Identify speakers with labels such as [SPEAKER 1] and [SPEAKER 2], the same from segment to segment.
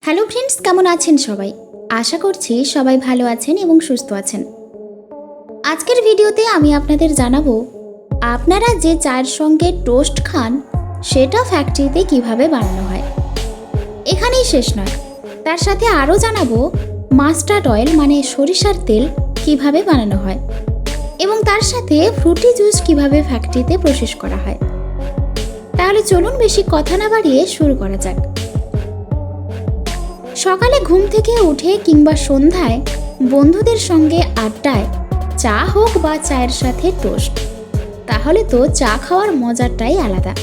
[SPEAKER 1] Hello friends, কেমন আছেন সবাই? আশা করছি সবাই ভালো আছেন এবং সুস্থ আছেন। আজকের ভিডিওতে আমি আপনাদের জানাবো আপনারা যে চায়ের সঙ্গে টোস্ট খান সেটা ফ্যাক্টরিতে কিভাবে বানানো হয়। এখানেই শেষ নয়, তার সাথে আরও জানাবো মাস্টার্ড অয়েল মানে সরিষার তেল কিভাবে বানানো হয় এবং তার সাথে ফ্রুটি জুস কিভাবে ফ্যাক্টরিতে প্রসেস করা হয়। তাহলে চলুন বেশি কথা না বাড়িয়ে শুরু করা যাক। সকালে ঘুম থেকে উঠে কিংবা সন্ধ্যায় বন্ধুদের সঙ্গে আড্ডায় চা হোক বা চায়ের সাথে টোস্ট, তাহলে তো চা খাওয়ার মজাটাই আলাদা।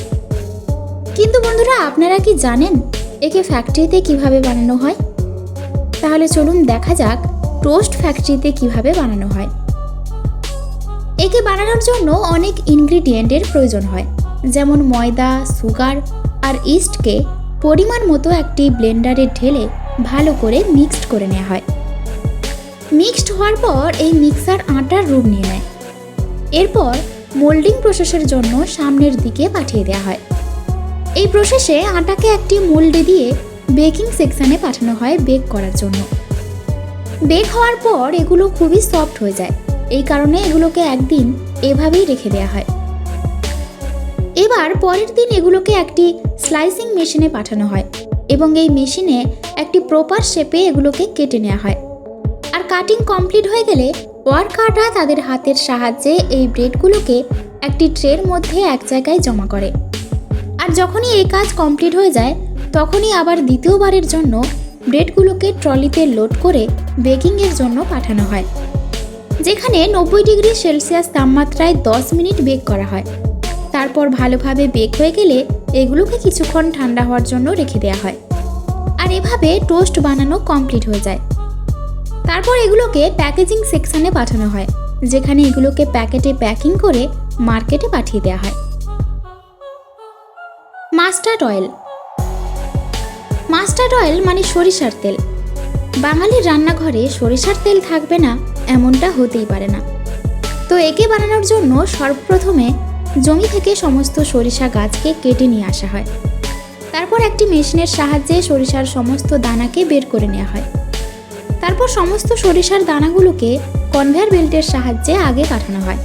[SPEAKER 1] কিন্তু বন্ধুরা, আপনারা কি জানেন একে ফ্যাক্টরিতে কিভাবে বানানো হয়? তাহলে চলুন দেখা যাক টোস্ট ফ্যাক্টরিতে কিভাবে বানানো হয়। একে বানানোর জন্য অনেক ইনগ্রিডিয়েন্টের প্রয়োজন হয়, যেমন ময়দা, সুগার আর ইস্টকে পরিমাণ মতো একটি ব্লেন্ডারে ঢেলে ভালো করে মিক্সড করে নেওয়া হয়। মিক্সড হওয়ার পর এই মিক্সার আটার রূপ নিয়ে নেয়। এরপর মোল্ডিং প্রসেসের জন্য সামনের দিকে পাঠিয়ে দেওয়া হয়। এই প্রসেসে আটাকে একটি মোল্ডে দিয়ে বেকিং সেকশনে পাঠানো হয় বেক করার জন্য। বেক হওয়ার পর এগুলো খুবই সফট হয়ে যায়, এই কারণে এগুলোকে একদিন এভাবেই রেখে দেওয়া হয়। এবার পরের দিন এগুলোকে একটি স্লাইসিং মেশিনে পাঠানো হয় এবং এই মেশিনে একটি প্রপার শেপে এগুলোকে কেটে নেওয়া হয়। আর কাটিং কমপ্লিট হয়ে গেলে ওয়ার্কাররা তাদের হাতের সাহায্যে এই ব্রেডগুলোকে একটি ট্রের মধ্যে এক জায়গায় জমা করে। আর যখনই এই কাজ কমপ্লিট হয়ে যায় তখনই আবার দ্বিতীয়বারের জন্য ব্রেডগুলোকে ট্রলিতে লোড করে বেকিংয়ের জন্য পাঠানো হয়, যেখানে 90 ডিগ্রি সেলসিয়াস তাপমাত্রায় 10 মিনিট বেক করা হয়। তারপর ভালোভাবে বেক হয়ে গেলে এগুলোকে কিছুক্ষণ ঠান্ডা হওয়ার জন্য রেখে দেওয়া হয়। আর এভাবে টোস্ট বানানো কমপ্লিট হয়ে যায়। তারপর এগুলোকে প্যাকেজিং সেকশনে পাঠানো হয়, যেখানে এগুলোকে প্যাকেটে প্যাকিং করে মার্কেটে পাঠিয়ে দেওয়া হয়। Mustard oil. মাস্টার্ড অয়েল মানে সরিষার তেল। বাঙালির রান্নাঘরে সরিষার তেল থাকবে না এমনটা হতেই পারে না। তো একে বানানোর জন্য সর্বপ্রথমে জমি থেকে সমস্ত সরিষা গাছকে কেটে নিয়ে আসা হয়। তারপর একটি মেশিনের সাহায্যে সরিষার সমস্ত দানাকে বের করে নেওয়া হয়। তারপর সমস্ত সরিষার দানাগুলোকে কনভেয়ার বেল্টের সাহায্যে আগে পাঠানো হয়।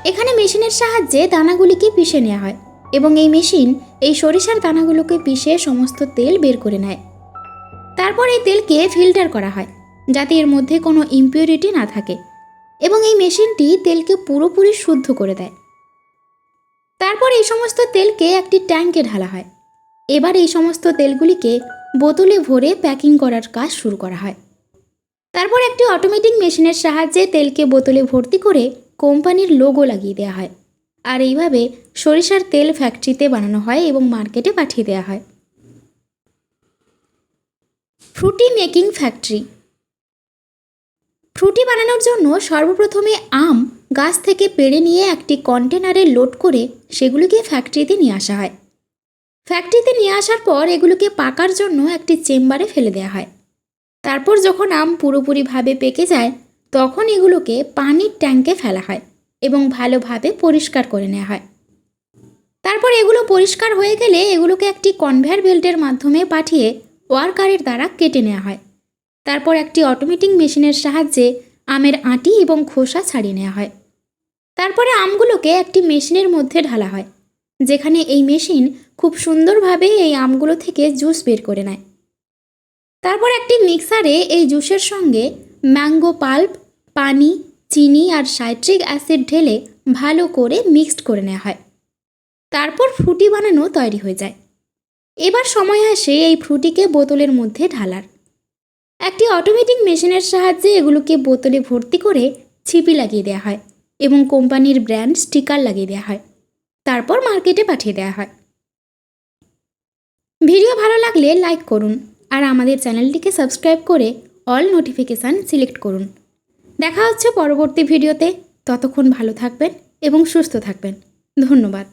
[SPEAKER 1] এখানে মেশিনের সাহায্যে দানাগুলিকে পিষে নেওয়া হয় এবং এই মেশিন এই সরিষার দানাগুলোকে পিষে সমস্ত তেল বের করে নেয়। তারপর এই তেলকে ফিল্টার করা হয় যাতে এর মধ্যে কোনো ইমপিউরিটি না থাকে এবং এই মেশিনটি তেলকে পুরোপুরি শুদ্ধ করে দেয়। তারপর এই সমস্ত তেলকে একটি ট্যাঙ্কে ঢালা হয়। এবার এই সমস্ত তেলগুলিকে বোতলে ভরে প্যাকিং করার কাজ শুরু করা হয়। তারপর একটি অটোমেটিক মেশিনের সাহায্যে তেলকে বোতলে ভর্তি করে কোম্পানির লোগো লাগিয়ে দেওয়া হয়। আর এইভাবে সরিষার তেল ফ্যাক্টরিতে বানানো হয় এবং মার্কেটে পাঠিয়ে দেওয়া হয়। Frooti making factory. ফ্রুটি বানানোর জন্য সর্বপ্রথমে আম গাছ থেকে পেড়ে নিয়ে একটি কন্টেনারে লোড করে সেগুলিকে ফ্যাক্টরিতে নিয়ে আসা হয়। ফ্যাক্টরিতে নিয়ে আসার পর এগুলোকে পাকার জন্য একটি চেম্বারে ফেলে দেওয়া হয়। তারপর যখন আম পুরোপুরিভাবে পেকে যায় তখন এগুলোকে পানির ট্যাঙ্কে ফেলা হয় এবং ভালোভাবে পরিষ্কার করে নেওয়া হয়। তারপর এগুলো পরিষ্কার হয়ে গেলে এগুলোকে একটি কনভেয়ার বেল্টের মাধ্যমে পাঠিয়ে ওয়ার্কারের দ্বারা কেটে নেওয়া হয়। তারপর একটি অটোমেটিক মেশিনের সাহায্যে আমের আঁটি এবং খোসা ছাড়িয়ে নেওয়া হয়। তারপরে আমগুলোকে একটি মেশিনের মধ্যে ঢালা হয়, যেখানে এই মেশিন খুব সুন্দরভাবে এই আমগুলো থেকে জুস বের করে নেয়। তারপর একটি মিক্সারে এই জুসের সঙ্গে ম্যাঙ্গো পাল্প, পানি, চিনি আর সাইট্রিক অ্যাসিড ঢেলে ভালো করে মিক্সড করে নেওয়া হয়। তারপর ফ্রুটি বানানো তৈরি হয়ে যায়। এবার সময় আসে এই ফ্রুটিকে বোতলের মধ্যে ঢালার। একটি অটোমেটিক মেশিনের সাহায্যে এগুলোকে বোতলে ভর্তি করে ছিপি লাগিয়ে দেওয়া হয় এবং কোম্পানির ব্র্যান্ড স্টিকার লাগিয়ে দেওয়া হয়। তারপর মার্কেটে পাঠিয়ে দেওয়া হয়। ভিডিও ভালো লাগলে লাইক করুন আর আমাদের চ্যানেলটিকে সাবস্ক্রাইব করে অল নোটিফিকেশান সিলেক্ট করুন। দেখা হচ্ছে পরবর্তী ভিডিওতে। ততক্ষণ ভালো থাকবেন এবং সুস্থ থাকবেন। ধন্যবাদ।